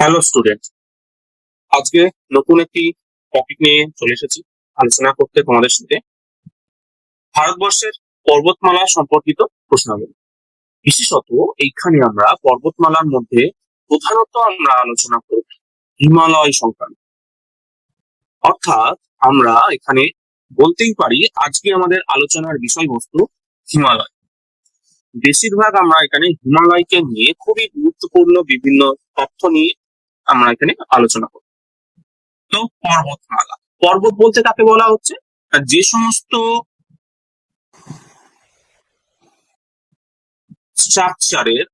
Hello student, আজকে নতুন একটি টপিক নিয়ে চলে এসেছি আলোচনা করতে তোমাদের সাথে। ভারতবর্ষের পর্বতমালা সম্পর্কিত প্রশ্নাবলী। বিশেষত এইখানে আমরা পর্বতমালার মধ্যে প্রধানত আমরা আলোচনা করব হিমালয় সংক্রান্ত। অর্থাৎ আমরা এখানে বলতেই পারি আজকে আমাদের আলোচনার বিষয়বস্তু হিমালয়। বেশিরভাগ আমরা এখানে হিমালয়কে নিয়ে খুবই গুরুত্বপূর্ণ বিভিন্ন তথ্য নিয়ে আমরা এখানে আলোচনা করব। তো পর্বতমালা, পর্বত বলতে কাকে বলা হচ্ছে? যে সমস্ত স্ট্রাকচারের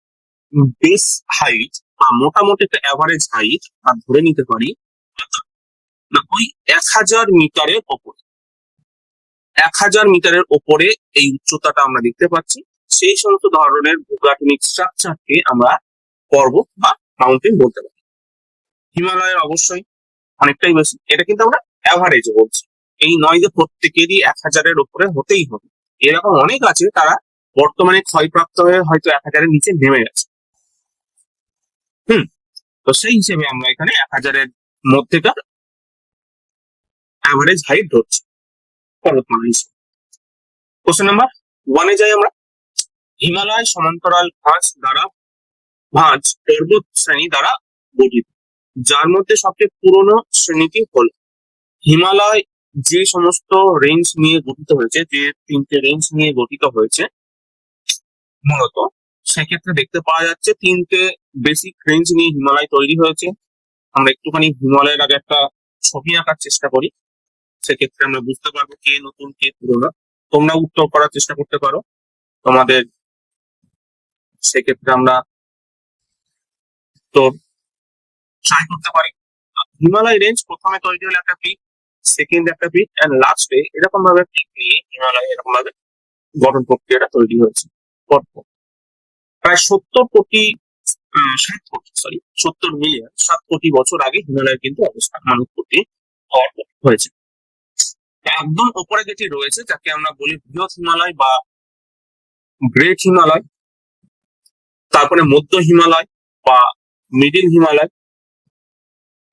বেস হাইট বা মোটামুটি একটা অ্যাভারেজ হাইট আর ধরে নিতে পারি ওই 1000 মিটারের ওপরে, 1000 মিটারের ওপরে এই উচ্চতাটা আমরা দেখতে পাচ্ছি। সেই সমস্ত ধরনের ভূগাঠনিক স্ট্রাকচারকে আমরা পর্বত বা মাউন্টেন বলতে পারি। হিমালয়ের অবশ্যই অনেকটাই বেশি, এটা কিন্তু আমরা অ্যাভারেজে বলছি। এই নয় যে প্রত্যেকেরই 1000-এর উপরে হতেই হবে, এরকম অনেক আছে তারা বর্তমানে ক্ষয়প্রাপ্ত হয়ে হয়তো 1000-এর নিচে নেমে গেছে। তো সেই হিসেবে আমরা এখানে 1000-এর মধ্যেকার অ্যাভারেজ হাইট ধরছি পর্বতমালা হিসেবে। কোশ্চেন নাম্বার 1-এ যাই আমরা। হিমালয় সমান্তরাল ভাঁজ পর্বত শ্রেণী দ্বারা গঠিত, যার মধ্যে সবচেয়ে পুরনো শ্রেণীটি হল হিমালয়। যে সমস্ত রেঞ্জ নিয়ে গঠিত হয়েছে, যে 3টে রেঞ্জ নিয়ে গঠিত হয়েছে মূলত, সেক্ষেত্রে দেখতে পাওয়া যাচ্ছে 3টে বেসিক রেঞ্জ নিয়ে হিমালয় তৈরি হয়েছে। আমরা একটুখানি হিমালয়ের আগে একটা ছবি আঁকার চেষ্টা করি, সেক্ষেত্রে আমরা বুঝতে পারবো কে নতুন কে পুরোনো। তোমরা উত্তর করার চেষ্টা করতে পারো তোমাদের, সেক্ষেত্রে আমরা তো ট্রাই করতে পারি। হিমালয় রেঞ্জ প্রথমে তৈরি হলো একটা পিক, সেকেন্ড একটা পিক, এন্ড লাস্টে এরকম ভাবে পিক নিয়ে হিমালয় এরকম ভাবে গঠন প্রক্রিয়াটা তৈরি হয়েছে। প্রায় 70 মিলিয়ন 7 কোটি বছর আগে হিমালয়ের কিন্তু অবস্থান মানব প্রতি হয়েছে। একদম উপরে যেটি রয়েছে যাকে আমরা বলি বৃহৎ হিমালয় বা গ্রেট হিমালয়, তারপরে মধ্য হিমালয় বা মিডিল হিমালয়,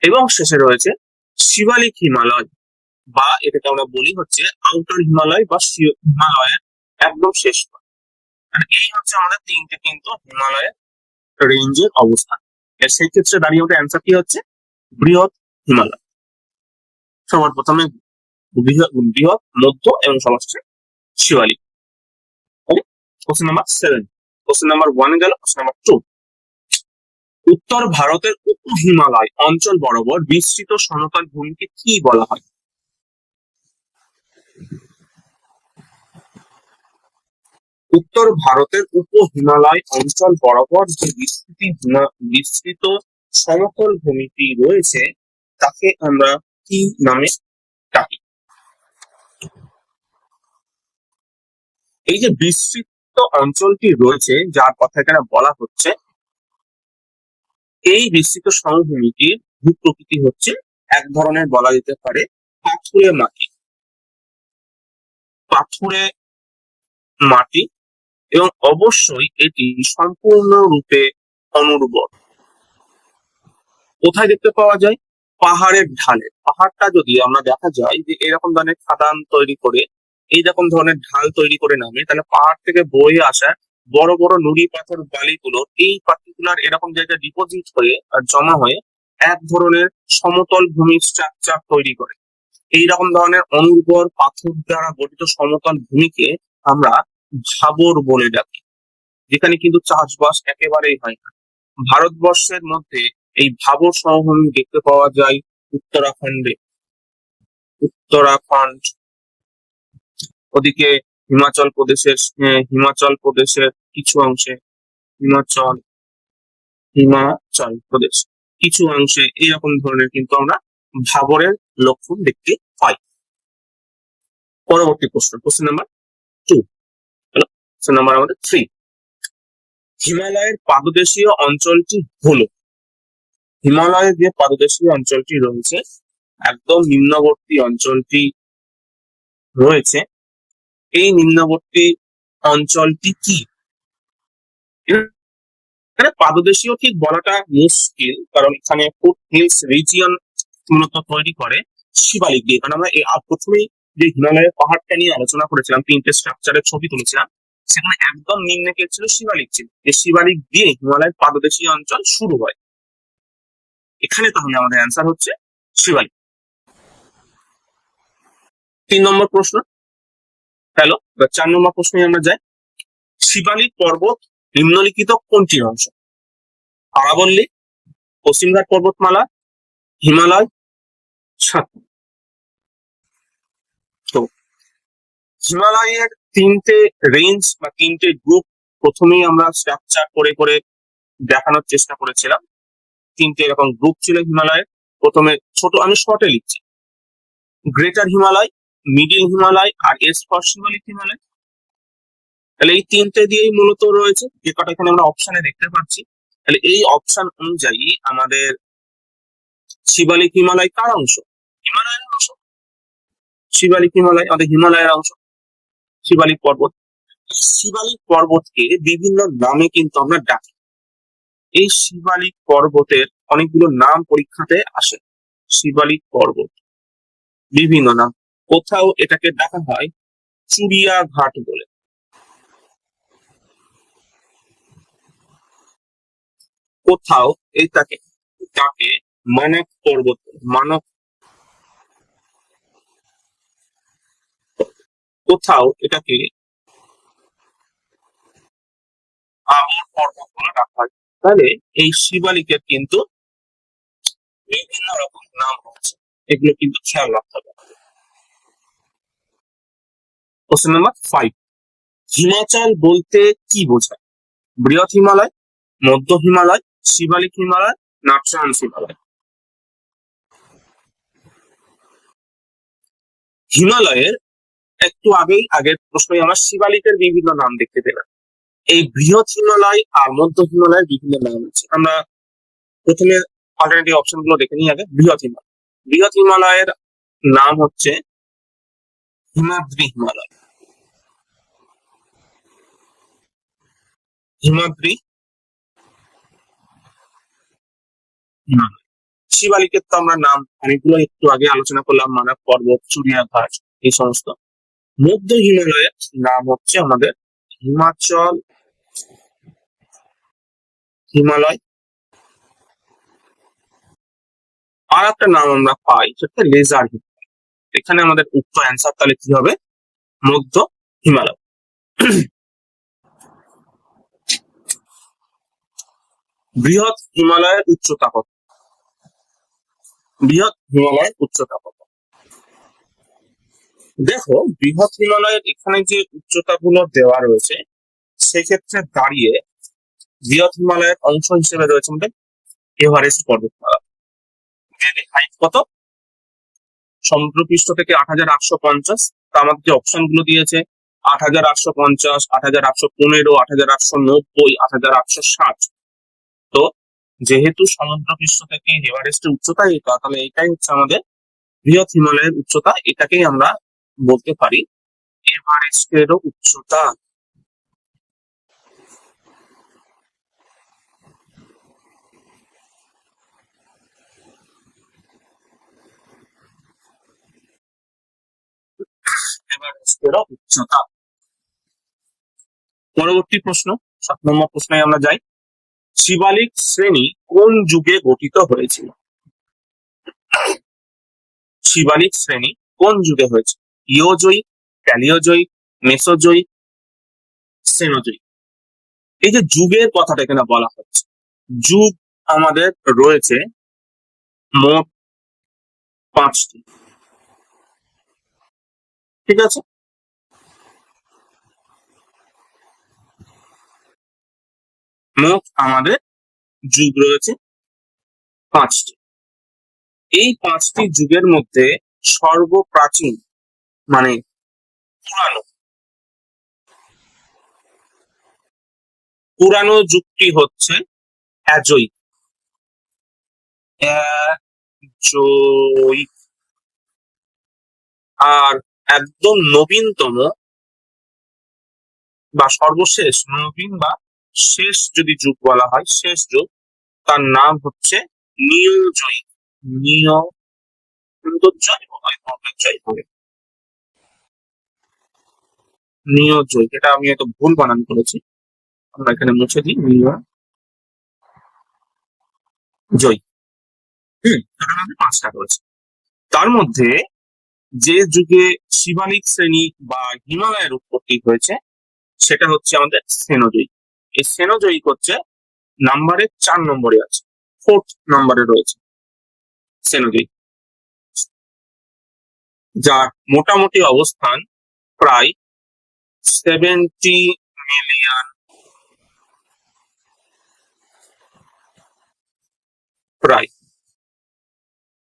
এবং শেষে রয়েছে শিবালিক হিমালয় বা এটাকে আমরা বলি হচ্ছে আউটার হিমালয় বা হিমালয়ের একদম শেষ। এই হচ্ছে আমাদের 3টে কিন্তু হিমালয়ের রেঞ্জের অবস্থান। সেই ক্ষেত্রে দাঁড়িয়ে ওঠে অ্যান্সার কি হচ্ছে বৃহৎ হিমালয়। সবার প্রথমে বৃহৎ, মধ্য এবং সবার শেষে Shivalik. Question number 7। Question number 1 গেল। Question number 2। উত্তর ভারতের উপ হিমালয় অঞ্চল বরাবর বিস্তৃত সমতল ভূমিকে কি বলা হয়? উত্তর ভারতের উপ হিমালয় অঞ্চল বরাবর যে বিস্তৃত সমতল ভূমিটি রয়েছে তাকে আমরা কি নামে ডাকি? এই যে বিস্তৃত অঞ্চলটি রয়েছে যার কথা এখানে বলা হচ্ছে, এই বিস্তৃত সমভূমিটির ভূপ্রকৃতি হচ্ছে এক ধরনের বলা যেতে পারে পাথুরে মাটি। পাথুরে মাটি, এবং অবশ্যই এটি সম্পূর্ণরূপে অনুর্বর। কোথায় দেখতে পাওয়া যায়? পাহাড়ের ঢালে। পাহাড়টা যদি আমরা দেখা যায় যে এরকম ধরনের খাদান তৈরি করে, এইরকম ধরনের ঢাল তৈরি করে নামে, তাহলে পাহাড় থেকে বয়ে আসা বড় বড় নুড়ি পাথর বালিগুলো এই পার্টিকুলার এরকম জায়গায় ডিপোজিট হয়ে আর জমা হয়ে এক ধরনের সমতল ভূমির স্ট্রাকচার তৈরি করে। এইরকম ধরনের অনুর্বর পাথর দ্বারা গঠিত সমতল ভূমিকে আমরা ভাবর বলে ডাকি, যেখানে কিন্তু চাষবাস একেবারেই হয় না। ভারতবর্ষের মধ্যে এই ভাবর সমভূমি দেখতে পাওয়া যায় উত্তরাখণ্ডে, উত্তরাখণ্ড, ওদিকে হিমাচল প্রদেশের কিছু অংশে, হিমাচল প্রদেশ কিছু অংশে এইরকম ধরনের কিন্তু আমরা ভাবরের লক্ষণ দেখতে পাই। পরবর্তী প্রশ্ন, কোশ্চেন নাম্বার 2। কোশ্চেন নাম্বার আমাদের 3। হিমালয়ের পাদদেশীয় অঞ্চলটি হলো, হিমালয়ের যে পাদদেশীয় অঞ্চলটি রয়েছে, একদম নিম্নবর্তী অঞ্চলটি রয়েছে, এই নিম্নবর্তী অঞ্চলটি কি? এখানে পাদদেশীয় ঠিক বলাটা মুশকিল, কারণ এখানে ফুট হিলস রিজিয়ন মূলত তৈরি করে শিবালিক দিয়ে। কারণ আমরা প্রথমেই যে হিমালয়ের পাহাড়টা নিয়ে আলোচনা করেছিলাম, তিনটে স্ট্রাকচারের ছবি তুলেছিলাম, সেখানে একদম নিম্নে কে ছিল? শিবালিক ছিল। এই শিবালিক দিয়ে হিমালয়ের পাদদেশীয় অঞ্চল শুরু হয়। এখানে তাহলে আমাদের অ্যান্সার হচ্ছে শিবালিক। 3 নম্বর প্রশ্ন হ্যালো, 4 নম্বর প্রশ্নে আমরা যাই। শিবালিক পর্বত নিম্নলিখিত কোনটির অংশ? আরাবল্লী, পশ্চিমঘাট পর্বতমালা, হিমালয়, সাতপুরা। তো হিমালয়ের তিনটে রেঞ্জ বা তিনটে গ্রুপ প্রথমেই আমরা স্ট্রাকচার করে করে দেখানোর চেষ্টা করেছিলাম। তিনটে এরকম গ্রুপ ছিল হিমালয়ের। প্রথমে ছোট, আমি শর্টে লিখছি, গ্রেটার হিমালয়, মিডিল হিমালয় আর এস ফর শিবালিক হিমালয়। তাহলে এই তিনটে দিয়েই মূলত রয়েছে, যে কটা এখানে আমরা অপশনে দেখতে পাচ্ছি। তাহলে এই অপশন অনুযায়ী আমাদের শিবালিক হিমালয় কার অংশ? হিমালয়ের অংশ। শিবালিক হিমালয় আমাদের হিমালয়ের অংশ, শিবালিক পর্বত। শিবালিক পর্বতকে বিভিন্ন নামে কিন্তু আমরা ডাকি। এই শিবালিক পর্বতের অনেকগুলো নাম পরীক্ষাতে আসে। শিবালিক পর্বত বিভিন্ন নাম, কোথাও এটাকে ডাকা হয় চুরিয়া ঘাট বলে, কোথাও এটাকে ডাকে মানক পর্বত, মানক, কোথাও এটাকে আবর পর্বত বলে ডাকা হয়। তাহলে এই শিবালিকের কিন্তু বিভিন্ন রকম নাম রয়েছে, এগুলো কিন্তু খেয়াল রাখতে হবে। কোশ্চেন নাম্বার 5, হিমাচল বলতে কি বোঝায়? বৃহৎ হিমালয়, মধ্য হিমালয়, শিবালিক হিমালয় না ট্রান্স হিমালয়? হিমালয়ের একটু আগের প্রশ্নে আমরা শিবালিকের বিভিন্ন নাম দেখতে পেলাম। এই বৃহৎ হিমালয় আর মধ্য হিমালয়ের বিভিন্ন নাম আছে। আমরা প্রথমে অল্টারনেটিভ অপশন গুলো দেখে নিই আগে। বৃহৎ হিমালয়, বৃহৎ হিমালয়ের নাম হচ্ছে হিমাদ্রি হিমালয়, হিমাদ্রি হিমালয়। শিবালিকের তো আমরা নাম অনেকগুলো একটু আগে আলোচনা করলাম, মানক পর্বত, চুরিয়া ঘাট, এই সমস্ত। মধ্য হিমালয়ের নাম হচ্ছে আমাদের হিমাচল হিমালয়। আর একটা নাম আমরা পাই, সেটা লেজার হিমালয়। এখানে আমাদের উত্তর অ্যান্সার তাহলে কি হবে? মধ্য হিমালয়। বৃহৎ হিমালয়ের উচ্চতা কত? বৃহৎ হিমালয়ের উচ্চতা কত? দেখো, বৃহৎ হিমালয়ের এখানে যে উচ্চতা গুলো দেওয়া রয়েছে, সেক্ষেত্রে দাঁড়িয়ে বৃহৎ হিমালয়ের অংশ হিসেবে রয়েছে আমাদের এভারেস্ট পর্বতমালা। হাইট কত? সমুদ্রপৃষ্ঠ থেকে 8,850। তা আমাদের যে অপশন গুলো দিয়েছে 8,850, 8,815, 8,890, 8,860। তো যেহেতু সমুদ্রপৃষ্ঠ থেকে এভারেস্টের উচ্চতা এটা, তাহলে এটাই হচ্ছে আমাদের বৃহৎ হিমালয়ের উচ্চতা। এটাকেই আমরা বলতে পারি এভারেস্টেরও উচ্চতা। এভারেস্টেরও উচ্চতা। পরবর্তী প্রশ্ন, 7 নম্বর প্রশ্নে আমরা যাই। শিবালিক শ্রেণী কোন যুগে গঠিত হয়েছিল? শিবালিক শ্রেণী কোন যুগে হয়েছে? ইওজয়িক, প্যালিওজয়িক, মেসোজয়িক, সেনোজয়িক? এই যে যুগের কথাটা এখানে বলা হচ্ছে, যুগ আমাদের রয়েছে মোট 5টি, ঠিক আছে? মোট আমাদের যুগ রয়েছে 5টি। এই 5টি যুগের মধ্যে সর্বপ্রাচীন মানে পুরানো পুরানো যুগটি হচ্ছে অ্যাজয়িক। অ্যাজয়িক। আর একদম নবীনতম বা সর্বশেষ নবীন বা শেষ যদি যুগ বলা হয়, শেষ যুগ, তার নাম হচ্ছে নিওজয়িক। নিওজয়িক, এটা আমি হয়তো ভুল বানান করেছি, আমরা এখানে মুছে দিই নিওজয়িক। এখানে আমি 5টা করেছি। তার মধ্যে যে যুগে শিবালিক শ্রেণী বা হিমালয়ের উৎপত্তি হয়েছে সেটা হচ্ছে আমাদের সেনোজয়িক। এই সেনোজয়িক হচ্ছে নাম্বারে 4 নম্বরে আছে, 4th নম্বরে রয়েছে সেনোজয়িক, যার মোটামুটি অবস্থান প্রায় 70 মিলিয়ন প্রায়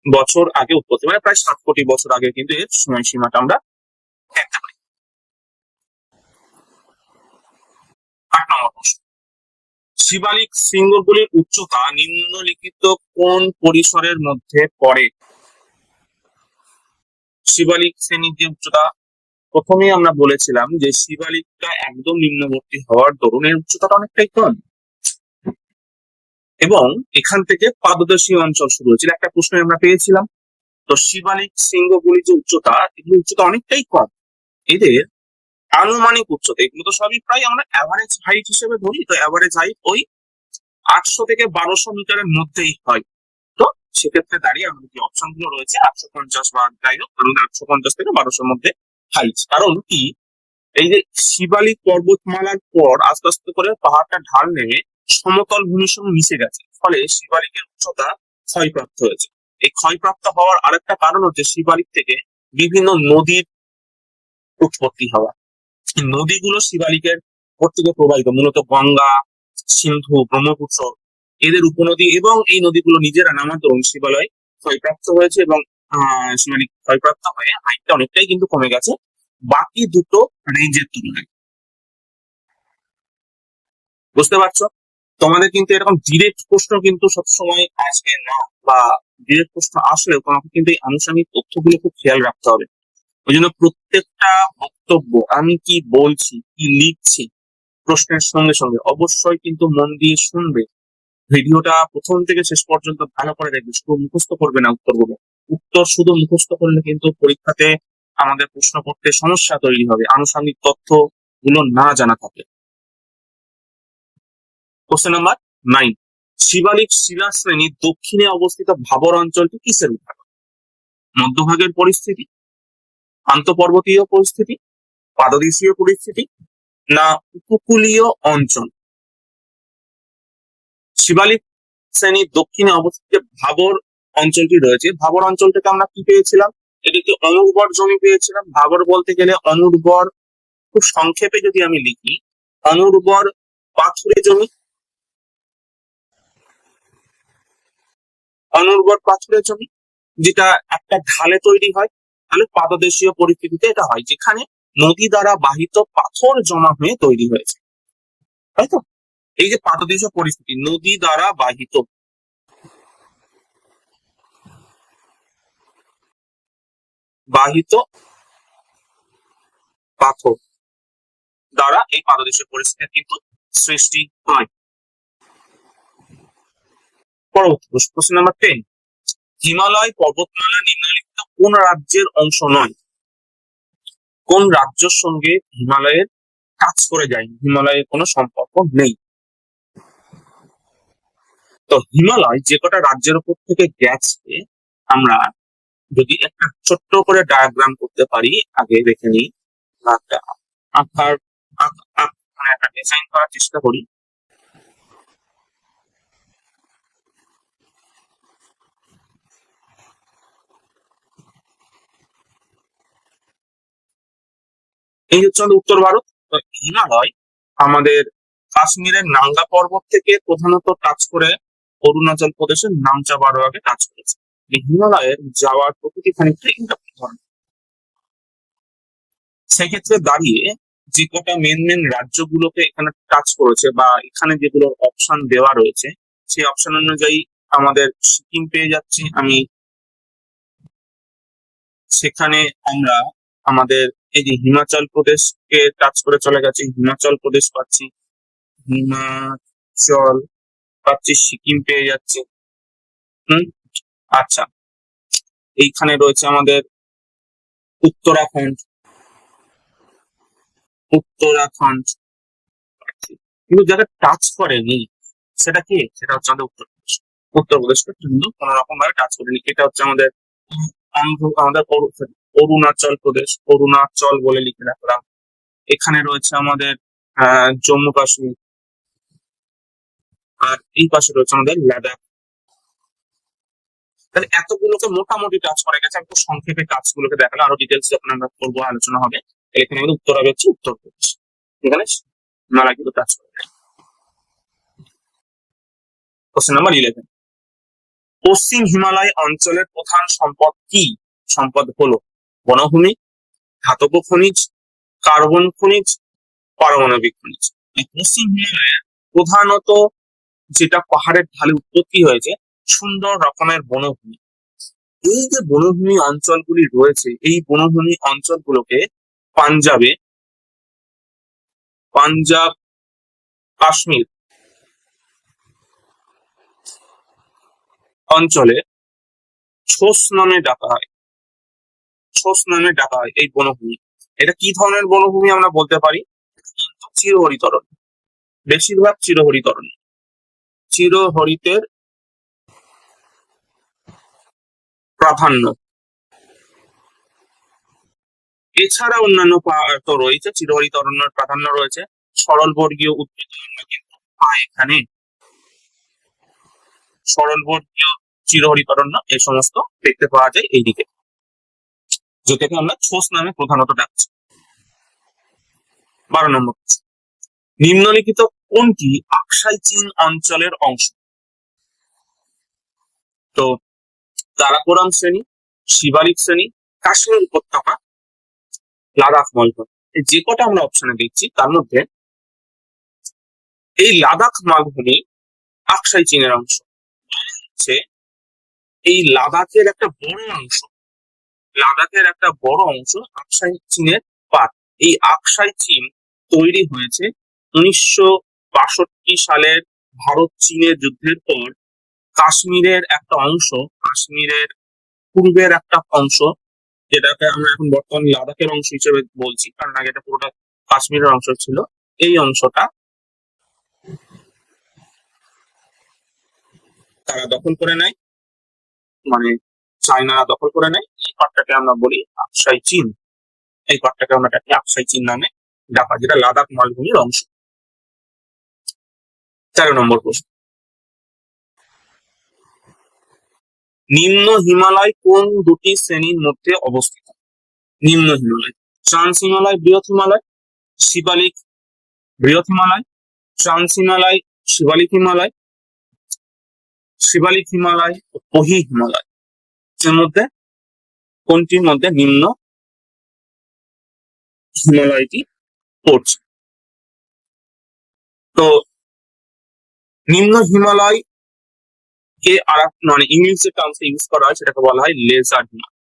বছর আগে উৎপত্তি, মানে প্রায় 7 কোটি বছর আগে কিন্তু এর সময়সীমাটা আমরা দেখতে পাই। 8 নম্বর প্রশ্ন, শিবালিক শৃঙ্গগুলির উচ্চতা নিম্নলিখিত কোন পরিসরের মধ্যে পড়ে? শিবালিক শ্রেণীর যে উচ্চতা, প্রথমেই আমরা বলেছিলাম যে শিবালিকটা একদম নিম্নবর্তী হওয়ার দরুন এর উচ্চতাটা অনেকটাই কম, এবং এখান থেকে পাদদেশীয় অঞ্চল শুরু হয়েছিল, একটা প্রশ্ন আমরা পেয়েছিলাম। তো শিবালিক শৃঙ্গগুলির যে উচ্চতা, এগুলো উচ্চতা অনেকটাই কম, এদের আনুমানিক উচ্চতা, এগুলো তো সবই প্রায় আমরা অ্যাভারেজ হাইট হিসেবে ধরি, তো অ্যাভারেজ হাইট ওই 800 থেকে 1200 মিটারের মধ্যেই হয়। তো সেক্ষেত্রে দাঁড়িয়ে আমাদের যে অপশন গুলো রয়েছে 850 বা যাই হোক, আমাদের 850 থেকে 1200 মধ্যে হাইট। কারণ কি, এই যে শিবালিক পর্বতমালার পর আস্তে আস্তে করে পাহাড়টা ঢাল নেমে সমতল ভূমির সঙ্গে মিশে গেছে, ফলে শিবালিকের উচ্চতা ক্ষয়প্রাপ্ত হয়েছে। এই ক্ষয়প্রাপ্ত হওয়ার আরেকটা কারণ হচ্ছে শিবালিক থেকে বিভিন্ন নদীর উৎপত্তি হওয়া। নদীগুলো শিবালিকের উপর থেকে প্রবাহিত, মূলত গঙ্গা, সিন্ধু, ব্রহ্মপুত্র, এদের উপনদী, এবং এই নদীগুলো নিজেরা নামার দরুন শিবালয় ক্ষয়প্রাপ্ত হয়েছে, এবং শিবালিক ক্ষয়প্রাপ্ত হয়ে হাইটটা অনেকটাই কিন্তু কমে গেছে বাকি দুটো রেঞ্জের তুলনায়। বুঝতে পারছো? তোমাদের কিন্তু এরকম ডিরেক্ট প্রশ্ন কিন্তু সবসময় আসবে না, বা ডিরেক্ট প্রশ্ন আসলেও তোমাকে কিন্তু এই আনুষঙ্গিক তথ্যগুলো খুব খেয়াল রাখতে হবে। ওই জন্য প্রত্যেকটা বক্তব্য, আমি কি বলছি, কি লিখছি, প্রশ্নের সঙ্গে সঙ্গে অবশ্যই কিন্তু মন দিয়ে শুনবে। ভিডিওটা প্রথম থেকে শেষ পর্যন্ত ভালো করে দেখবে, শুধু মুখস্থ করবে না উত্তরগুলো। উত্তর শুধু মুখস্থ করলে কিন্তু পরীক্ষাতে আমাদের প্রশ্ন করতে সমস্যা তৈরি হবে, আনুষঙ্গিক তথ্য গুলো না জানা থাকে। কোশ্চেন নাম্বার 9, শিবালিক শিলা শ্রেণীর দক্ষিণে অবস্থিত ভাবর অঞ্চলটি কিসের উদাহরণ? মধ্যভাগের পরিস্থিতি, আন্তঃপর্বতীয় পরিস্থিতি, পাদদেশীয় পরিস্থিতি, না উপকূলীয় অঞ্চল? শিবালিক শ্রেণীর দক্ষিণে অবস্থিত ভাবর অঞ্চলটি রয়েছে, ভাবর অঞ্চলটাকে আমরা কি পেয়েছিলাম? এটি একটি অনুর্বর জমি পেয়েছিলাম। ভাবর বলতে গেলে অনুর্বর, খুব সংক্ষেপে যদি আমি লিখি, অনুর্বর পাথুরে জমি, অনুর্বর পাথুরে জমি যেটা একটা ঢালে তৈরি হয়। তাহলে পাদদেশীয় পরিস্থিতিতে এটা হয়, যেখানে নদী দ্বারা বাহিত পাথর জমা হয়ে তৈরি হয়েছে, তাই তো? এই যে পাদদেশীয় পরিস্থিতি, নদী দ্বারা বাহিত বাহিত পাথর দ্বারা এই পাদদেশীয় পরিস্থিতি কিন্তু সৃষ্টি হয়। পরবর্তী প্রশ্ন নাম্বার 10, হিমালয় পর্বতমালা নিম্নলিখিত কোন রাজ্যের অংশ নয়? কোন রাজ্যের সঙ্গে হিমালয়ের কাজ করে যায়, হিমালয়ের কোনো সম্পর্ক নেই? তো হিমালয় যে কটা রাজ্যের উপর থেকে গেছে, আমরা যদি একটা ছোট্ট করে ডায়াগ্রাম করতে পারি, আগে দেখে নিই, একটা আঁকার মানে একটা ডিজাইন করার চেষ্টা করি। এই হচ্ছে আমাদের উত্তর ভারত। তো হিমালয় আমাদের কাশ্মীরের নাঙ্গা পর্বত থেকে প্রধানত টাচ করে অরুণাচল প্রদেশের নামচা বারোয়াকে টাচ করেছে। এই হিমালয়ের যাওয়ার প্রকৃতি খানিকটা এরকম ধরনের। সেক্ষেত্রে দাঁড়িয়ে যে কটা মেন রাজ্যগুলোকে এখানে টাচ করেছে, বা এখানে যেগুলোর অপশন দেওয়া রয়েছে, সেই অপশন অনুযায়ী আমাদের সিকিম পেয়ে যাচ্ছি আমি, সেখানে আমরা আমাদের এই যে হিমাচল প্রদেশকে টাচ করে চলে গেছি, হিমাচল প্রদেশ পাচ্ছি, হিমাচল পাচ্ছি, সিকিম পেয়ে যাচ্ছি। হুম, আচ্ছা, এইখানে রয়েছে আমাদের উত্তরাখণ্ড। উত্তরাখণ্ড পাচ্ছি। কিন্তু যারা টাচ করেনি সেটা কি, সেটা হচ্ছে আমাদের উত্তরপ্রদেশ। উত্তরপ্রদেশটা কিন্তু কোনো রকম ভাবে টাচ করেনি। এটা হচ্ছে আমাদের আমাদের অরুণাচল প্রদেশ, অরুণাচল বলে লিখে রাখলাম। এখানে রয়েছে আমাদের জম্মু কাশ্মীর, আর এই পাশে রয়েছে আমাদের লাদাখ। তাহলে এতগুলোকে মোটামুটি টাচ করা গেছে। আমি তো সংক্ষেপে কাজগুলোকে দেখালাম, আরো ডিটেলস যখন আমরা করবো আলোচনা হবে। এখানে আমাদের উত্তর হবে হচ্ছে উত্তরপ্রদেশ। এখানে হিমালয় কিন্তু টাচ করে যায়। কোশ্চেন নাম্বার 11, পশ্চিম হিমালয় অঞ্চলের প্রধান সম্পদ কি? সম্পদ হলো বনভূমি, ধাতব খনিজ, কার্বন খনিজ, পারমাণবিক খনিজ। এই পশ্চিম হিমালয়ে প্রধানত যেটা পাহাড়ের ঢালে উৎপত্তি হয়েছে, সুন্দর রকমের বনভূমি। এই যে বনভূমি অঞ্চলগুলি রয়েছে, এই বনভূমি অঞ্চলগুলোকে পাঞ্জাবে, পাঞ্জাব, কাশ্মীর অঞ্চলে ছোস নামে ডাকা হয়। ছোস নামে ডাকা হয় এই বনভূমি। এটা কি ধরনের বনভূমি আমরা বলতে পারি? চিরহরিতরণ, বেশিরভাগ চিরহরিতরণ, চিরহরিতের প্রাধান্য। এছাড়া অন্যান্য তো রয়েছে, চিরহরিত অরণ্যের প্রাধান্য রয়েছে। সরলবর্গীয় উদ্ভিদ আমরা কিন্তু পাই এখানে, সরলবর্গীয় চিরহরিত অরণ্য এই সমস্ত দেখতে পাওয়া যায় এইদিকে, যেটাকে আমরা ছোস নামে প্রধানত ডাকছি। 12 নম্বর, নিম্নলিখিত কোনটি আকসাই চীন অঞ্চলের অংশ? তো কারাকোরাম শ্রেণী, শিবালিক শ্রেণী, কাশ্মীর উপত্যকা, লাদাখ মালভূমি। এই যে কটা আমরা অপশনে দিচ্ছি তার মধ্যে এই লাদাখ মালভূমি আকসাই চীনের অংশ। হচ্ছে এই লাদাখের একটা বড় অংশ, লাদাখের একটা বড় অংশ আকসাই চীনের পার্ট। এই আকসাই চীন তৈরি হয়েছে 1962 সালের ভারত চীনের যুদ্ধের পর। কাশ্মীরের একটা অংশ, কাশ্মীরের পূর্বের একটা অংশ, যেটাকে আমরা এখন বর্তমানে লাদাখের অংশ হিসেবে বলছি, কারণ আগে এটা পুরোটা কাশ্মীরের অংশ ছিল। এই অংশটা তারা দখল করে নেয়, মানে চায়নারা দখল করে নেয়। এই পার্টটাকে আমরা বলি আকসাই চীন। এই পার্টটাকে আমরা ডাকি আকসাই চীন নামে ডাকা, যেটা লাদাখ মালভূমির অংশ। 13 নম্বর প্রশ্ন, নিম্ন হিমালয় কোন দুটি শ্রেণীর মধ্যে অবস্থিত? নিম্ন হিমালয়, ট্রান্স হিমালয়, বৃহৎ হিমালয়, শিবালিক, বৃহৎ হিমালয়, ট্রান্স হিমালয়, শিবালিক হিমালয়, শিবালিক হিমালয় ও পহি হিমালয়। এর মধ্যে কোনটির মধ্যে নিম্ন হিমালয়টি পড়ছে? তো নিম্ন হিমালয় কে আর মানে ইংলিশ যে টার্মস ইউজ করা হয় সেটাকে বলা হয় লেজার হিমালয়।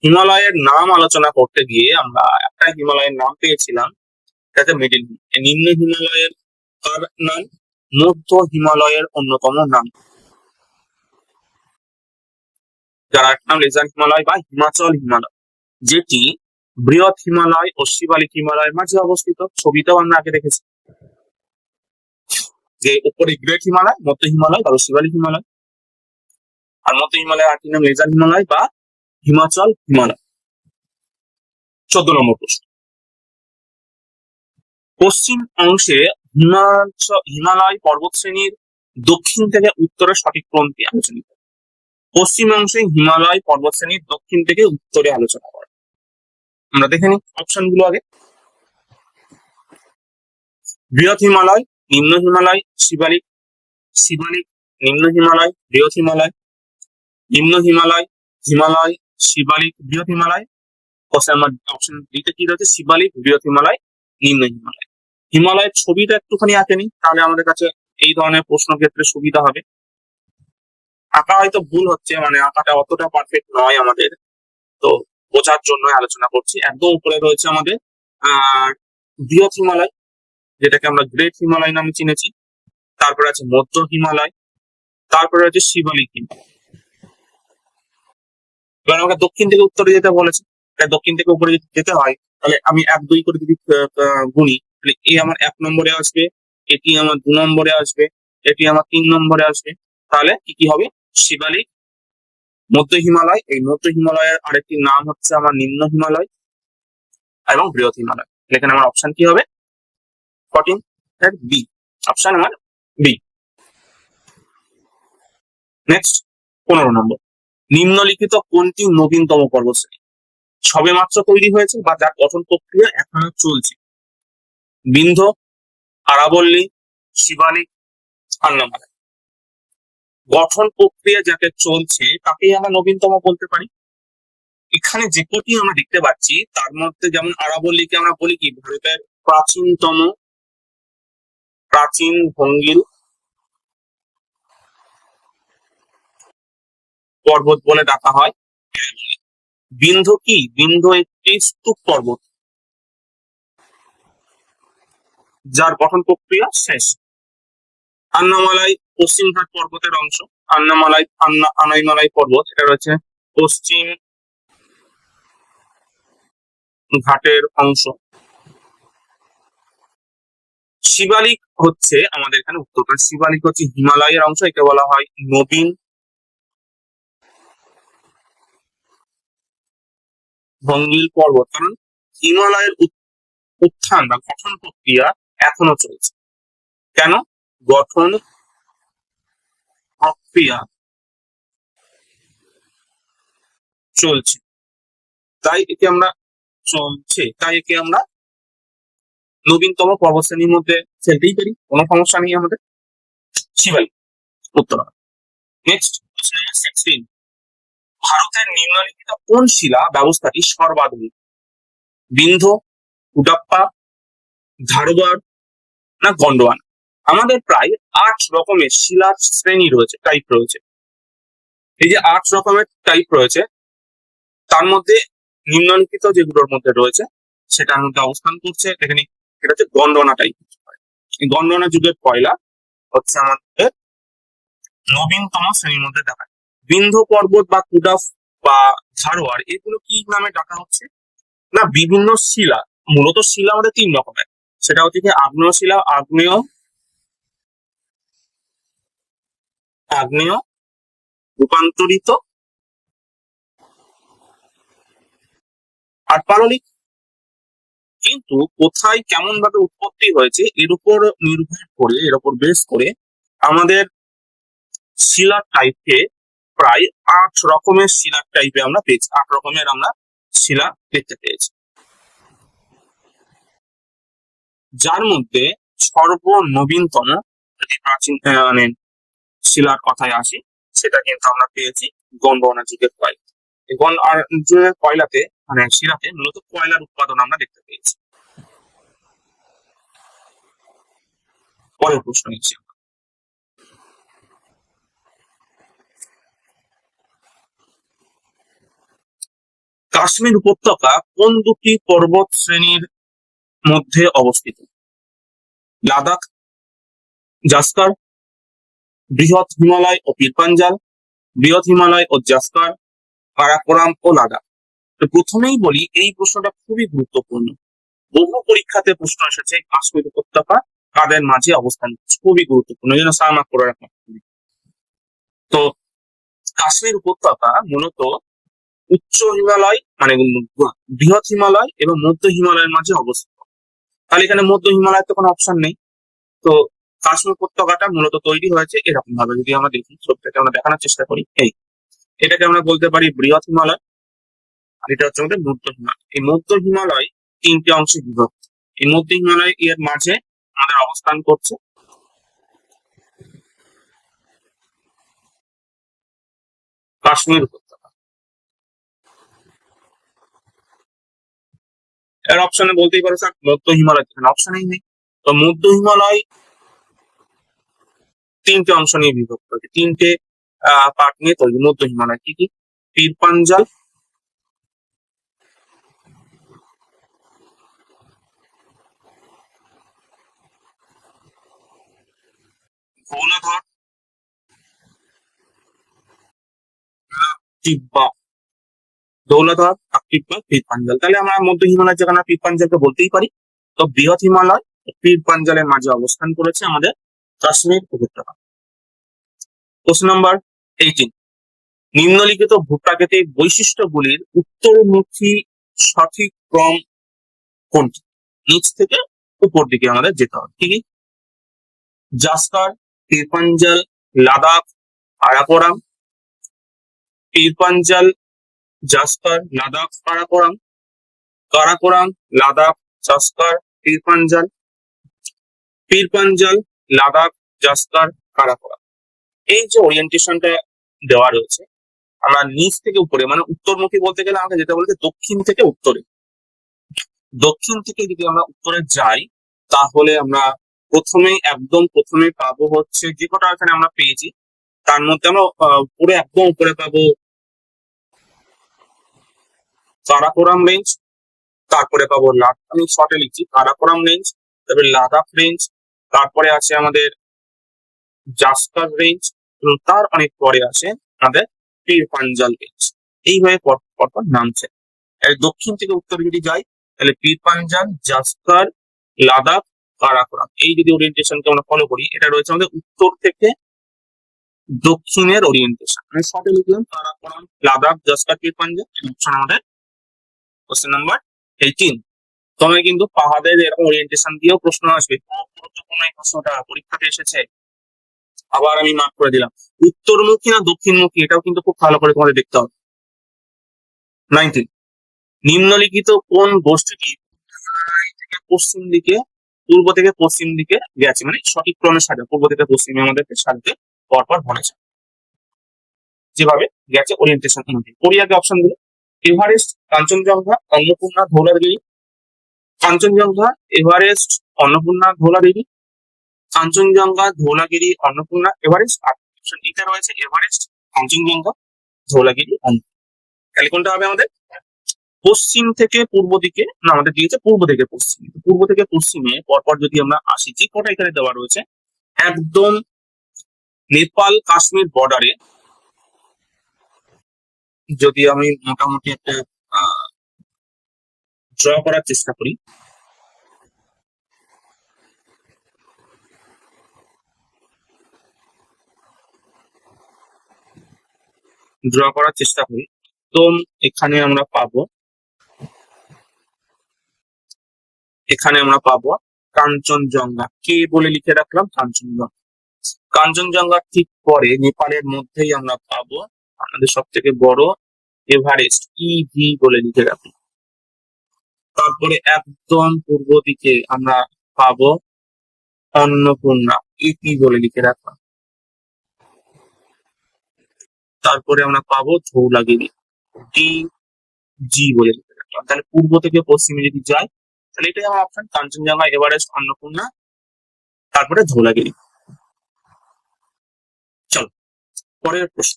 হিমালয়ের নাম আলোচনা করতে গিয়ে আমরা একটা হিমালয়ের নাম পেয়েছিলাম, সেটা মিডিল। নিম্ন হিমালয়ের কার নাম? মধ্য হিমালয়ের অন্যতম নাম, যার এক নাম লেজার হিমালয় বা হিমাচল হিমালয়, যেটি বৃহৎ হিমালয় ও শিবালিক হিমালয়ের মাঝে অবস্থিত। ছবিতেও আমরা আগে দেখেছি যে উপরে গ্রেট হিমালয়, মধ্য হিমালয় বা শিবালিক হিমালয়, আর মধ্য হিমালয়ের আরেকটি নাম লেজার হিমালয় বা হিমাচল হিমালয়। 14 নম্বর প্রশ্ন, পশ্চিম অংশে হিমালয় পর্বত শ্রেণীর দক্ষিণ থেকে উত্তরে সঠিক ক্রমটি আলোচনা করে। পশ্চিম অংশে হিমালয় পর্বত শ্রেণীর দক্ষিণ থেকে উত্তরে আলোচনা করে। আমরা দেখে নিই অপশন গুলো আগে। বৃহৎ হিমালয়, নিম্ন হিমালয়, শিবালিক, শিবালিক, নিম্ন হিমালয়, বৃহৎ হিমালয়, নিম্ন হিমালয়, হিমালয়, শিবালিক, বৃহৎ হিমালয়। আমার অপশন ডিতে কি রয়েছে? শিবালিক, বৃহৎ হিমালয়, নিম্ন হিমালয়। হিমালয়ের ছবিটা একটুখানি আঁকে নি, তাহলে আমাদের কাছে এই ধরনের প্রশ্ন ক্ষেত্রে সুবিধা হবে। আঁকা হয়তো ভুল হচ্ছে, মানে আঁকাটা অতটা পারফেক্ট নয় আমাদের, তো বোঝার জন্য আলোচনা করছি। একদম উপরে রয়েছে আমাদের বৃহৎ হিমালয়, যেটাকে আমরা গ্রেট হিমালয় নামে চিনেছি। তারপরে আছে মধ্য হিমালয়, তারপরে আছে শিবালিক হিমালয়। এবার আমাকে দক্ষিণ থেকে উত্তরে যেতে বলেছে, তাই দক্ষিণ থেকে উপরে যদি যেতে হয় তাহলে আমি 1 2 করে যদি গুনি, তাহলে এ আমার 1 নম্বরে আসবে, এটি আমার 2 নম্বরে আসবে, এটি আমার 3 নম্বরে আসবে। তাহলে কি কি হবে? শিবালিক, মধ্য হিমালয়, এই মধ্য হিমালয়ের আরেকটি নাম হচ্ছে আমার নিম্ন হিমালয় এবং বৃহৎ হিমালয়। এখানে আমার অপশন কি হবে? 14 এর বি, অপশন আমার বি। নেক্সট 15 নম্বর, নিম্নলিখিত কোনটি নবীনতম পর্বতশ্রেণী? সবে মাত্র তৈরি হয়েছে বা যার গঠন প্রক্রিয়া এখনো চলছে? বিন্ধ্য, আরাবল্লী, শিবালিক, আন্নামালাই। গঠন প্রক্রিয়া যাকে চলছে তাকেই আমরা নবীনতম বলতে পারি। এখানে যে কটি আমরা দেখতে পাচ্ছি তার মধ্যে যেমন আরাবল্লীকে আমরা বলি কি ভারতের প্রাচীন ভঙ্গিল পর্বত বলে ডাকা হয়। বিন্ধ্য কি? বিন্ধ্য একটি স্তূপ পর্বত যার গঠন প্রক্রিয়া শেষ। আন্নামালাই পশ্চিমঘাট পর্বতের অংশ। আনাইমালাই পর্বত, এটা রয়েছে পশ্চিম ঘাটের অংশ। শিবালিক হচ্ছে আমাদের এখানে উত্তরটা, শিবালিক হচ্ছে হিমালয়ের অংশ, একে বলা হয় নবীন ভঙ্গিল পর্বত, কারণ হিমালয়ের উত্থান বা গঠন প্রক্রিয়া এখনো চলছে। কেন? গঠন প্রক্রিয়া চলছে, তাই একে আমরা নবীনতম পর্বতশ্রেণীর মধ্যে ফেলতেই পারি, কোনো সমস্যা নেই আমাদের। শিবালিক উত্তর। নেক্সট 16, ভারতের নিম্নলিখিত কোন শিলা ব্যবস্থাটি সর্বাধুনিক? বিন্ধ্য, কুডাপ্পা, ধারবাড় না গন্ডোয়ান? আমাদের প্রায় 8 রকমের শিলার শ্রেণী রয়েছে, টাইপ রয়েছে। এই যে 8 রকমের টাইপ রয়েছে তার মধ্যে নিম্নলিখিত যেগুলোর মধ্যে রয়েছে সেটার মধ্যে অবস্থান করছে এখানে, এটা হচ্ছে গন্ডোয়ানা টাইপ। গন্ডোয়ানা যুগের কয়লা হচ্ছে আমাদের নবীনতম শ্রেণীর মধ্যে দেখা যায়। বিন্ধ্য পর্বত বা কুডাফ বা ধারওয়ার এগুলো কি নামে ডাকা হচ্ছে? না, বিভিন্ন শিলা, মূলত শিলা আমাদের 3 রকমের, সেটা হচ্ছে কি আগ্নেয় শিলা, আগ্নেয় রূপান্তরিত আর পাললিক। কিন্তু কোথায় কেমন ভাবে উৎপত্তি হয়েছে এর উপর নির্ভর করে, এর উপর বেস করে আমাদের শিলার টাইপকে প্রায় 8 রকমের শিলার টাইপে আমরা পেয়েছি, 8 রকমের আমরা শিলা দেখতে পেয়েছি। যার মধ্যে সর্বনবীনতম যদি প্রাচীন মানে শিলার কথায় আসি, সেটা কিন্তু আমরা পেয়েছি গন্ডোয়ানা যুগের কয়লা। আর যুগের কয়লাতে মানে শিলাতে মূলত কয়লার উৎপাদন আমরা দেখতে পেয়েছি। পরের প্রশ্ন নিচ্ছি, কাশ্মীর উপত্যকা কোন দুটি পর্বত শ্রেণীর মধ্যে অবস্থিত? লাদাখ, জাসকার, বৃহৎ হিমালয় ও পীরপাঞ্জাল, বৃহৎ হিমালয় ও জাসকার, কারাকোরাম ও লাদাখ। তো প্রথমেই বলি এই প্রশ্নটা খুবই গুরুত্বপূর্ণ, বহু পরীক্ষাতে প্রশ্ন এসেছে কাশ্মীর উপত্যকা কাদের মাঝে অবস্থান করছে, খুবই গুরুত্বপূর্ণ, এই জন্য সার্মাক করে রাখা। তো কাশ্মীর উপত্যকা মূলত উচ্চ হিমালয় মানে বৃহৎ হিমালয় এবং মধ্য হিমালয়ের মাঝে অবস্থিত। তাহলে এখানে মধ্য হিমালয়ের তো কোনো অপশন নেই। তো কাশ্মীর উপত্যকাটা মূলত তৈরি হয়েছে এরকম ভাবে, যদি আমরা দেখি ছবিটাকে আমরা দেখানোর চেষ্টা করি, এটাকে আমরা বলতে পারি বৃহৎ হিমালয়, আর এটা হচ্ছে আমাদের মধ্য হিমালয়। এই মধ্য হিমালয় 3টে অংশে বিভক্ত। এই মধ্য হিমালয় এর মাঝে আমাদের অবস্থান করছে কাশ্মীর উপত্যকা। এর অপশনে বলতেই পারো স্যার মধ্য হিমালয়, এখানে অপশনই নেই। তো মধ্য হিমালয় 3টে অংশ নিয়ে বিভক্ত হয়েছে, 3টে পার্ট নিয়ে তৈরি মধ্য হিমালয়। কি কি? পীরপাঞ্জাল, ধৌলাধর, টিব্বা, ধৌলাধর, টিব্বা, পীর পাঞ্জাল। তাহলে আমরা মধ্য হিমালয়ের জায়গা না পীর পাঞ্জালকে বলতেই পারি। তো বৃহৎ হিমালয় পীর পাঞ্জালের মাঝে অবস্থান করেছে আমাদের কাশ্মীর উপত্যকা। কোশ্চেন নাম্বার 18, নিম্নলিখিত ভূপ্রাকৃতিক বৈশিষ্ট্যগুলির উত্তরমুখী সঠিক ক্রম কোনটি? নিচ থেকে উপর দিকে আমাদের যেতে হবে। কি কি? জাস্কার, পীর পাঞ্জাল, লাদাখ, কারাকোরাম, পীর পাঞ্জাল, জাস্কার, লাদাখ, কারাকোরাম, কারাকোরাম, লাদাখ, জাস্কার, পীর পাঞ্জাল, পীর পাঞ্জাল, লাদাখ, জাস্কার, কারাকোরাম। এই যে ওরিয়েন্টেশনটা দেওয়া রয়েছে, আমরা নিচ থেকে উপরে মানে উত্তরমুখী বলতে গেলে আমাকে যেটা বলতে দক্ষিণ থেকে উত্তরে, দক্ষিণ থেকে যদি আমরা উত্তরে যাই তাহলে আমরা একদম প্রথমে পাবো হচ্ছে যে কটা এখানে আমরা পেয়েছি তার মধ্যে আমরা উপরে একদম উপরে পাবো কারাকোরাম রেঞ্জ, তারপরে পাবো আমি শর্টে লিখছি কারাকোরাম রেঞ্জ, তারপরে লাদাখ রেঞ্জ, তারপরে আছে আমাদের জাস্কার রেঞ্জ এবং তার অনেক পরে আছে আমাদের পীর পাঞ্জাল রেঞ্জ। এইভাবে পরপর নামছে। দক্ষিণ থেকে উত্তরে যদি যাই তাহলে পীর পাঞ্জাল, জাস্কার, লাদাখ, কারাকোরাম, এই যদি ওরিয়েন্টেশনকে আমরা ফলো করি, এটা রয়েছে আমাদের উত্তর থেকে দক্ষিণের ওরিয়েন্টেশন। আমি শর্টে লিখলাম কারাকোরাম, লাদাখ, জাস্কার, পীর পাঞ্জাল। অপশন আমাদের কোশ্চেন নাম্বার 18। তবে কিন্তু পাহাড়ের এরকম ওরিয়েন্টেশন দিয়েও প্রশ্ন আসবে, খুব গুরুত্বপূর্ণ এই প্রশ্নটা পরীক্ষাতে এসেছে। আবার আমি মার্ক করে দিলাম, উত্তরমুখী না দক্ষিণমুখী এটাও কিন্তু খুব ভালো করে তোমাদের দেখতে হবে। 19, নিম্নলিখিত কোন বস্তুটি পশ্চিম দিকে পূর্ব থেকে পশ্চিম দিকে গেছে, মানে সঠিক ক্রমে সাজা পূর্ব থেকে পশ্চিমে আমাদেরকে সাজাতে পরপর বলেছে, যেভাবে গেছে ওরিয়েন্টেশন অনুযায়ী। পড়ি আগে অপশন গুলো। Everest, Kanchenjunga, Annapurna, Dhaulagiri, Kanchenjunga, Everest, Annapurna, Dhaulagiri, Kanchenjunga, Dhaulagiri, Annapurna, Everest. আর অপশন ডিতে রয়েছে এভারেস্ট, কাঞ্চনজঙ্ঘা, ধৌলাগিরি, অন্নপূর্ণা। তাহলে কোনটা হবে আমাদের? পশ্চিম থেকে পূর্ব দিকে না, আমাদের দিয়েছে পূর্ব থেকে পশ্চিমে। পূর্ব থেকে পশ্চিমে পরপর যদি আমরা আসি, যে কটা এখানে দেওয়া রয়েছে একদম নেপাল কাশ্মীর বর্ডারে, যদি আমি মোটামুটি একটা ড্র করার চেষ্টা করি, তো এখানে আমরা পাবো কাঞ্চনজঙ্ঘা, কে বলে লিখে রাখলাম কাঞ্চনজঙ্ঘা। কাঞ্চনজঙ্ঘার ঠিক পরে নেপালের মধ্যেই আমরা পাবো আমাদের সব থেকে বড় এভারেস্ট, ইভি বলে লিখে রাখলাম। তারপরে একদম পূর্ব দিকে আমরা পাবো অন্নপূর্ণা, ইপি বলে লিখে রাখলাম। তারপরে আমরা পাবো ধৌলাগিরি, ডি জি বলে লিখে রাখলাম। তাহলে পূর্ব থেকে পশ্চিমে যদি যাই তাহলে এটাই আমার অপশন, কাঞ্চনজঙ্ঘা, এভারেস্ট, অন্নপূর্ণা, তারপরে ধৌলাগিরি। চলো পরের প্রশ্ন,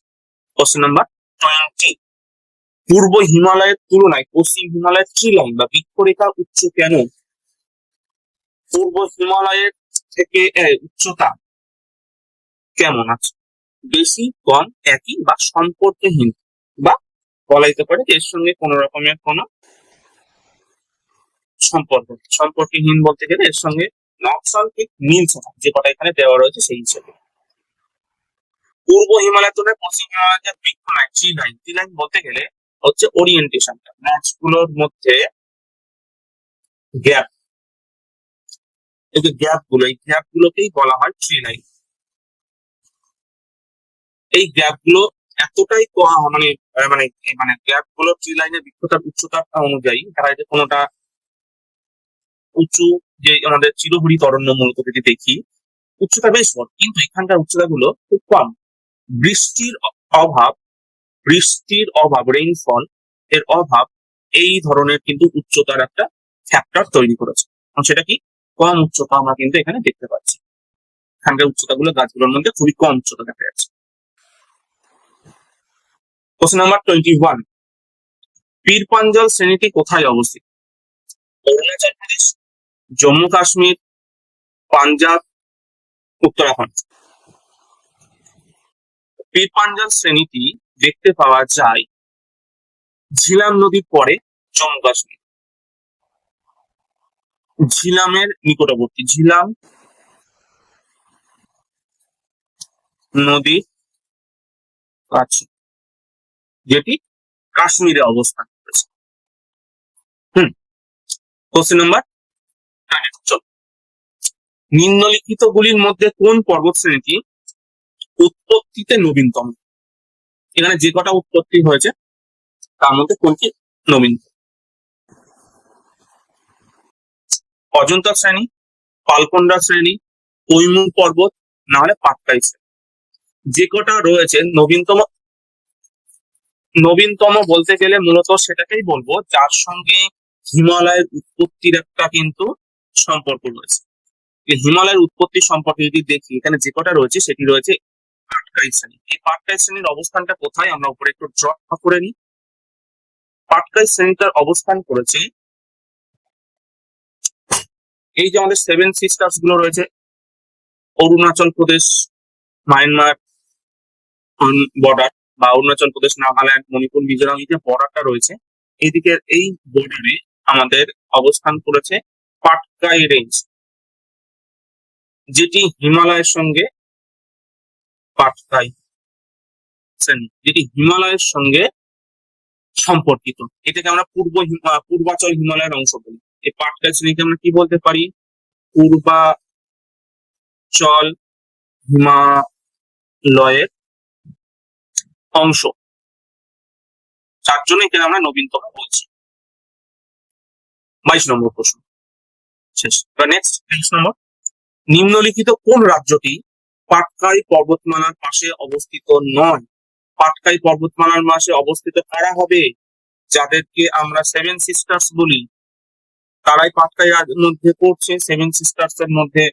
কোশ্চেন নাম্বার 20, পূর্ব হিমালয়ের তুলনায় পশ্চিম হিমালয়ের ট্রি লাইন বা বৃক্ষরেখা উচ্চ কেন? পূর্ব হিমালয়ের থেকে উচ্চতা কেমন আছে? বেশি, কম, একই বা সম্পর্কহীন, বা বলা যেতে পারে এর সঙ্গে কোন রকমের কোন সম্পর্কহীন বলতে গেলে এর সঙ্গে নকশাল ঠিক মিলছে না, যে কটা এখানে দেওয়া রয়েছে সেই হিসেবে। পূর্ব হিমালয়ের তুলনায় পশ্চিম হিমালয়ের যে বৃক্ষ লাইন, ট্রি লাইন বলতে গেলে হচ্ছে ওরিয়েন্টেশনটা, ম্যাচগুলোর মধ্যে গ্যাপ, এই যে গ্যাপ গুলোকেই বলা হয় ট্রি লাইন। এই গ্যাপ গুলো এতটাই মানে মানে মানে গ্যাপ গুলো ট্রি লাইনের বৃক্ষতার উচ্চতা অনুযায়ী তারা যে কোনোটা উঁচু, যে আমাদের চিরহরিত অরণ্য মূলত যদি দেখি উচ্চতা বেশ বড়, কিন্তু এখানকার উচ্চতা গুলো খুব কম। বৃষ্টির অভাব, রেইনফল এর অভাব এই ধরনের কিন্তু উচ্চতার একটা ফ্যাক্টর তৈরি করেছে। সেটা কি? কম উচ্চতা আমরা কিন্তু এখানে দেখতে পাচ্ছি। এখানকার উচ্চতাগুলো গাছগুলোর মধ্যে খুবই কম উচ্চতা দেখা যাচ্ছে। কোশ্চেন নাম্বার 21, পীর পাঞ্জাল শ্রেণীটি কোথায় অবস্থিত? অরুণাচল প্রদেশ, জম্মু কাশ্মীর, পাঞ্জাব, উত্তরাখণ্ড। পীরপাঞ্জাল শ্রেণীটি দেখতে পাওয়া যায় ঝিলাম নদীর পরে জম্মু কাশ্মীর। ঝিলামের নিকটবর্তী, ঝিলাম নদীর কাছে, যেটি কাশ্মীরে অবস্থান করেছে। Question number 9। নিম্নলিখিত গুলির মধ্যে কোন পর্বত শ্রেণীটি উৎপত্তিতে নবীনতম? এখানে যে কটা উৎপত্তি হয়েছে তার মধ্যে কোনটি নবীন? অজন্তা শ্রেণী, পালকন্ডা শ্রেণী, কৈমুর পর্বত, না হলে পাটকাই শ্রেণী। যে কটা রয়েছে নবীনতম, নবীনতম বলতে গেলে মূলত সেটাকেই বলবো যার সঙ্গে হিমালয়ের উৎপত্তির একটা কিন্তু সম্পর্ক রয়েছে। হিমালয়ের উৎপত্তি সম্পর্কে যদি দেখি, এখানে যে কটা রয়েছে সেটি রয়েছে পাটকাই শ্রেণী। এই পাটকাই শ্রেণীর অবস্থানটা কোথায় আমরা উপরে একটু ড্র করে নিই। পাটকাই শ্রেণীটার অবস্থান করেছে এই যে আমাদের 7 সিস্টার্স গুলো রয়েছে, অরুণাচল প্রদেশ, মায়ানমার বর্ডার, বা অরুণাচল প্রদেশ, নাগাল্যান্ড, মণিপুর, মিজোরাম, এই যে বর্ডারটা রয়েছে, এইদিকে এই বর্ডারে আমাদের অবস্থান করেছে পাটকাই রেঞ্জ, যেটি হিমালয়ের সঙ্গে, পাটকাই শ্রেণী যেটি হিমালয়ের সঙ্গে সম্পর্কিত। এটাকে আমরা পূর্বাচল হিমালয়ের অংশ বলি। এই পাটকাই শ্রেণীকে আমরা কি বলতে পারি? পূর্বাচল হিমালয়ের অংশ। যার জন্য এখানে আমরা নবীনতম বলছি। 22 নম্বর প্রশ্ন শেষ। নেক্সট 23 নম্বর। নিম্নলিখিত কোন রাজ্যটি পাটকাই পর্বতমালার পাশে অবস্থিত নয়? পাটকাই পর্বতমালার পাশে অবস্থিত কারা হবে? যাদেরকে আমরা 7 সিস্টার্স বলি, তারাই পাটকাই মধ্যে পড়ছে, 7 সিস্টার্স এর মধ্যে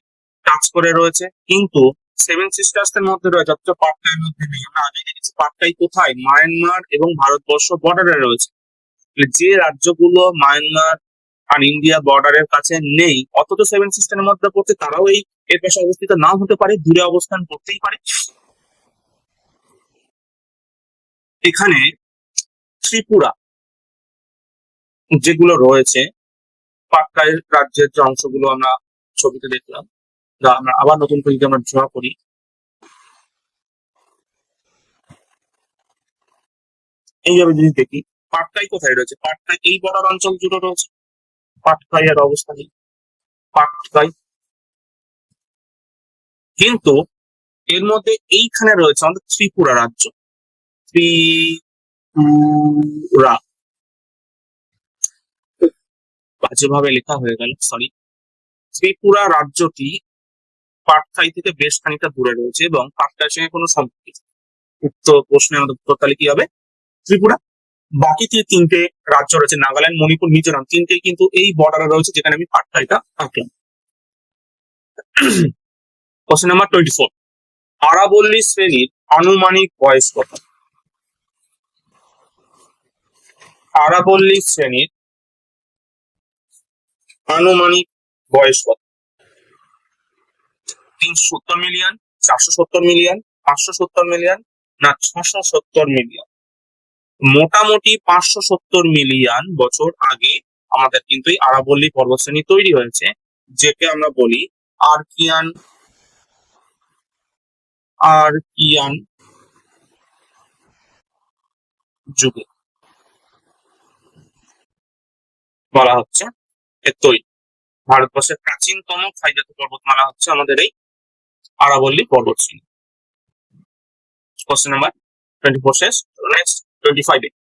টাচ করে রয়েছে। কিন্তু 7 সিস্টার্স এর মধ্যে রয়েছে অথচ পাটকাইয়ের মধ্যে নেই। আমরা আগে দেখেছি পাটকাই কোথায়, মায়ানমার এবং ভারতবর্ষ বর্ডারে রয়েছে। যে রাজ্যগুলো মায়ানমার আর ইন্ডিয়া বর্ডারের কাছে নেই অথচ 7 সিস্টারের মধ্যে পড়ছে, তারাও এই এর পাশে অবস্থিত নাও হতে পারে, দূরে অবস্থান করতেই পারে। এখানে ত্রিপুরা যেগুলো রয়েছে, পাটকাই রাজ্যের যে অংশগুলো আমরা ছবিতে দেখলাম, যা আমরা আবার নতুন করে যদি আমরা ড্র করি, এইভাবে যদি দেখি পাটকাই কোথায় রয়েছে, পাটকাই এই বর্ডার অঞ্চল জুড়ে রয়েছে। পাটকাই এর অবস্থা নেই, পাটকাই কিন্তু এর মধ্যে এইখানে রয়েছে আমাদের ত্রিপুরা রাজ্য। ত্রিপুরা, বাজেভাবে লেখা হয়ে গেল, সরি। ত্রিপুরা রাজ্যটি পাটকাই থেকে বেশ খানিকটা দূরে রয়েছে এবং পাটকাইয়ের সঙ্গে কোনো সম্পর্ক নেই। উক্ত প্রশ্নে আমাদের উত্তর তাহলে কি হবে? ত্রিপুরা। বাকি যে 3টে রাজ্য রয়েছে, নাগাল্যান্ড, মণিপুর, মিজোরাম, 3টেই কিন্তু এই বর্ডারে রয়েছে যেখানে আমি পাটকাইটা আঁকলাম। Question number 24। আরাবল্লী শ্রেণীর আনুমানিক বয়স কত? আরাবল্লী শ্রেণীর আনুমানিক বয়স কত? 370 মিলিয়ন, 470 মিলিয়ন, 570 মিলিয়ন, না 670 মিলিয়ন? মোটামুটি 570 মিলিয়ন বছর আগে আমাদের কিন্তু এই আরাবল্লী পর্বতশ্রেণী তৈরি হয়েছে, যেকে আমরা বলি আর্কিয়ান যুগে বলা হচ্ছে এর তৈরি। ভারতবর্ষের প্রাচীনতম ক্ষয়জাত পর্বতমালা হচ্ছে আমাদের এই আরাবল্লী পর্বতশ্রেণী। কোশ্চেন নাম্বার 24 শেষ। নেক্সট 25 এ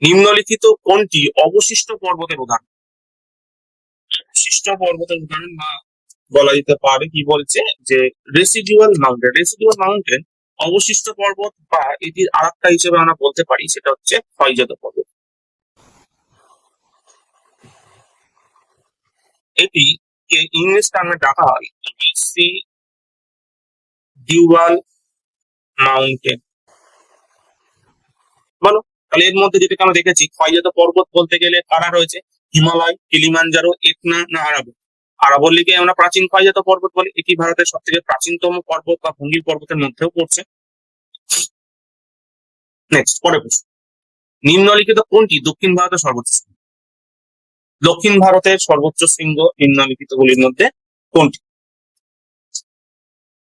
নিম্নলিখিত কোনটি অবশিষ্ট পর্বতের উদাহরণ? অবশিষ্ট পর্বতের উদাহরণ বা বলা যেতে পারে কি বলছে যে রেসিডুয়াল মাউন্টেন। রেসিডুয়াল মাউন্টেন অবশিষ্ট পর্বত, বা এটির আরেকটা হিসেবে আমরা বলতে পারি সেটা হচ্ছে ক্ষয়জাত পর্বত। এটিকে ইংলিশ টার্মে ডাকা হয় রেসিডুয়াল মাউন্টেন। বলো তাহলে এর মধ্যে যেটাকে আমরা দেখেছি, ক্ষয়জাত পর্বত বলতে গেলে কারা রয়েছে? হিমালয়, কিলিমানজারো, এটনা, না আরাবল্লী? আরাবল্লীকে আমরা প্রাচীন ক্ষয়জাত পর্বত বলি। এটি ভারতের সব থেকে প্রাচীনতম পর্বত বা ভঙ্গির পর্বতের মধ্যেও পড়ছে। নেক্সট পরের প্রশ্ন, নিম্নলিখিত কোনটি দক্ষিণ ভারতের সর্বোচ্চ শৃঙ্গ? দক্ষিণ ভারতের সর্বোচ্চ শৃঙ্গ নিম্নলিখিত গুলির মধ্যে কোনটি?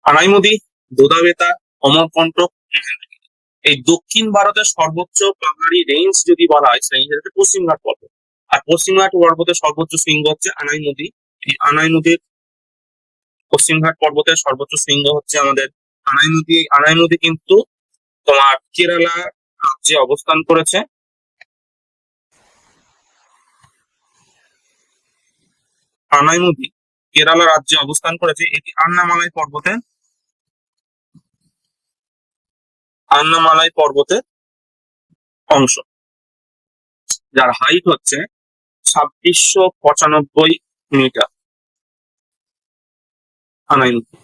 আনাইমুদি, দোদাবেতা, অমরকণ্টক, এই দক্ষিণ ভারতের সর্বোচ্চ পাহাড়ি রেঞ্জ যদি বলা হয় সেই হচ্ছে পশ্চিমঘাট পর্বত। আর পশ্চিমঘাট পর্বতের সর্বোচ্চ শৃঙ্গ হচ্ছে আনাইমুদি। এই আনাইমুদির পশ্চিমঘাট পর্বতের সর্বোচ্চ শৃঙ্গ হচ্ছে আমাদের আনাইমুদি। আনাইমুদি কিন্তু তোমার কেরালা রাজ্যে অবস্থান করেছে। আনাইমুদি কেরালা রাজ্যে অবস্থান করেছে। এটি আন্নামালাই পর্বতের অংশ, যার হাইট হচ্ছে 2695 মিটার। আনাইমুদি।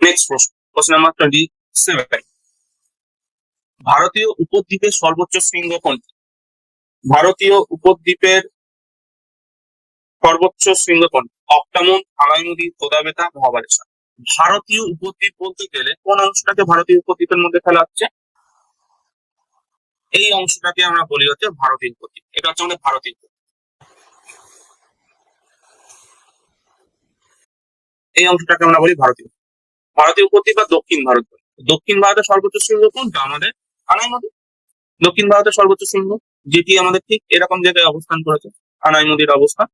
নেক্সট প্রশ্ন নাম্বার 27, ভারতীয় উপদ্বীপের সর্বোচ্চ শৃঙ্গ কোনটি? ভারতীয় উপদ্বীপের সর্বোচ্চ শৃঙ্গ কোনটি? অক্টামুন, আনাইমুদি, তোদাবেতা, মহাবালেশ্বর। ভারতীয় উপদ্বীপ বলতে গেলে কোন অংশটাকে ভারতীয় উপদ্বীপের মধ্যে ফেলা হচ্ছে? এই অংশটাকে আমরা বলি হচ্ছে ভারতীয় উপদ্বীপ। এটা হচ্ছে আমাদের ভারতীয় উপদ্বীপ। এই অংশটাকে আমরা বলি ভারতীয় উপদ্বীপ বা দক্ষিণ ভারত। দক্ষিণ ভারতের সর্বোচ্চ শৃঙ্গ কোনটা? আমাদের আনাইমুদি। দক্ষিণ ভারতের সর্বোচ্চ শৃঙ্গ, যেটি আমাদের ঠিক এরকম জায়গায় অবস্থান করেছে। আনাইমুদির অবস্থান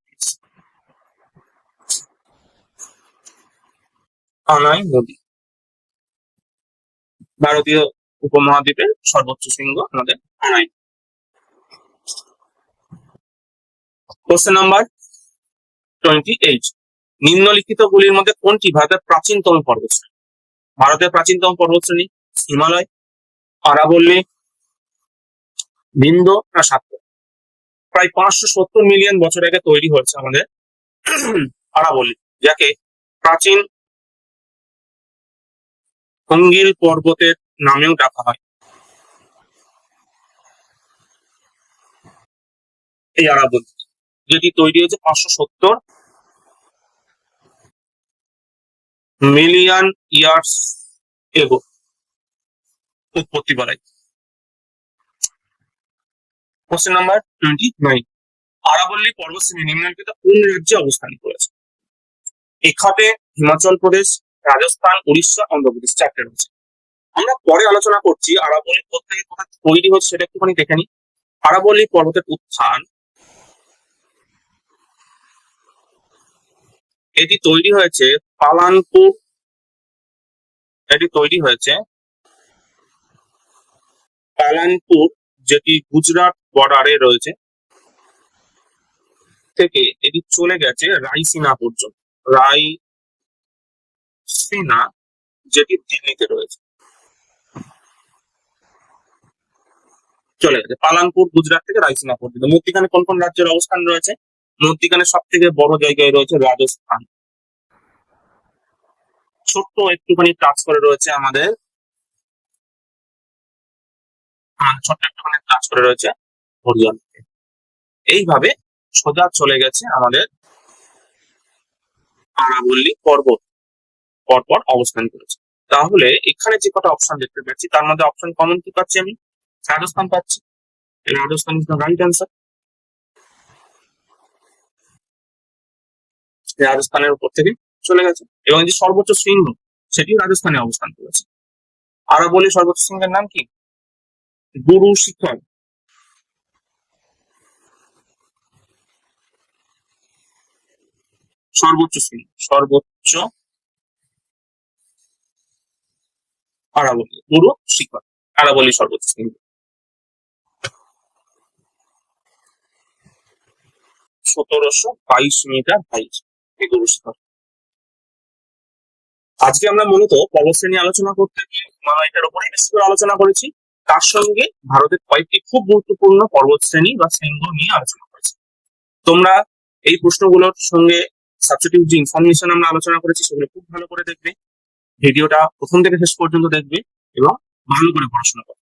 আনাইমুদি। ভারতীয় উপমহাদ্বীপের সর্বোচ্চ শৃঙ্গ আমাদের আনাই। কোশ্চেন নাম্বার 28, নিম্নলিখিত গুলির মধ্যে কোনটি ভারতের প্রাচীনতম পর্বতশ্রেণী? ভারতের প্রাচীনতম পর্বতশ্রেণী হিমালয়, আরাবল্লী, বিন্ধ্য না সাতপুরা? প্রায় 570 মিলিয়ন বছর আগে তৈরি হয়েছে আমাদের আরাবল্লী, যাকে প্রাচীন অঙ্গিল পর্বতের নামেও ডাকা হয়। এই আরাবল্লী যেটি তৈরি হয়েছে 570 মিলিয়ন ইয়ার্স এগো উৎপত্তি বলাই। কোশ্চেন নাম্বার 29, আরাবল্লী পর্বতশ্রেণী নিম্নলিখিত কোন রাজ্যে অবস্থান করেছে? এখানে হিমাচল প্রদেশ, রাজস্থান, উড়িষ্যা, অন্ধ্রপ্রদেশ, চারটে রয়েছে। আমরা পরে আলোচনা করছি আরাবল্লী কোথায় কোথায় তৈরি হচ্ছে সেটা একটুখানি দেখে নিই। আরাবল্লী পর্বতের উত্থান, এটি তৈরি হয়েছে পালানপুর, যেটি গুজরাট বর্ডারে রয়েছে, থেকে এটি চলে গেছে রাইসিনা পর্যন্ত। রাইসিনা যেটি দিল্লিতে রয়েছে, চলে গেছে পালানপুর গুজরাট থেকে রাইসিনা পর্যন্ত। মধ্যিখানে কোন কোন রাজ্যের অবস্থান রয়েছে? মধ্যিখানে সব থেকে বড় জায়গায় রয়েছে রাজস্থান। ছোট্ট একটুখানি টাচ করে রয়েছে আমাদের হরিয়ানা। এইভাবে সোজা চলে গেছে আমাদের আরাবল্লী পর্বত পরপর অবস্থান করেছে। তাহলে এখানে যে কটা অপশন দেখতে পাচ্ছি তার মধ্যে অপশন কমন কি পাচ্ছি? আমি রাজস্থান পাচ্ছি। Rajasthan is the right answer. রাজস্থানের উপর থেকে চলে গেছে এবং যে সর্বোচ্চ শৃঙ্গ সেটিও রাজস্থানে অবস্থান করেছে। আরাবল্লী সর্বোচ্চ শৃঙ্গের নাম কি? গুরু শিখর। সর্বোচ্চ আরাবল্লী, গুরু শিখর, আরাবল্লী সর্বোচ্চ শৃঙ্গ। 1722 মিটার হাইট এই গুরু শিখর। আজকে আমরা মূলত পর্বতশ্রেণী আলোচনা করতে গিয়ে হিমালয়টার উপরেই বেশি করে আলোচনা করেছি। তার সঙ্গে ভারতের কয়েকটি খুব গুরুত্বপূর্ণ পর্বতশ্রেণী বা শৃঙ্গ নিয়ে আলোচনা করেছি। তোমরা এই প্রশ্নগুলোর সঙ্গে সাবস্টিটিউট যে ইনফরমেশন আমরা আলোচনা করেছি সেগুলো খুব ভালো করে দেখবে। ভিডিওটা প্রথম থেকে শেষ পর্যন্ত দেখবে এবং ভালো করে পড়াশোনা করবে।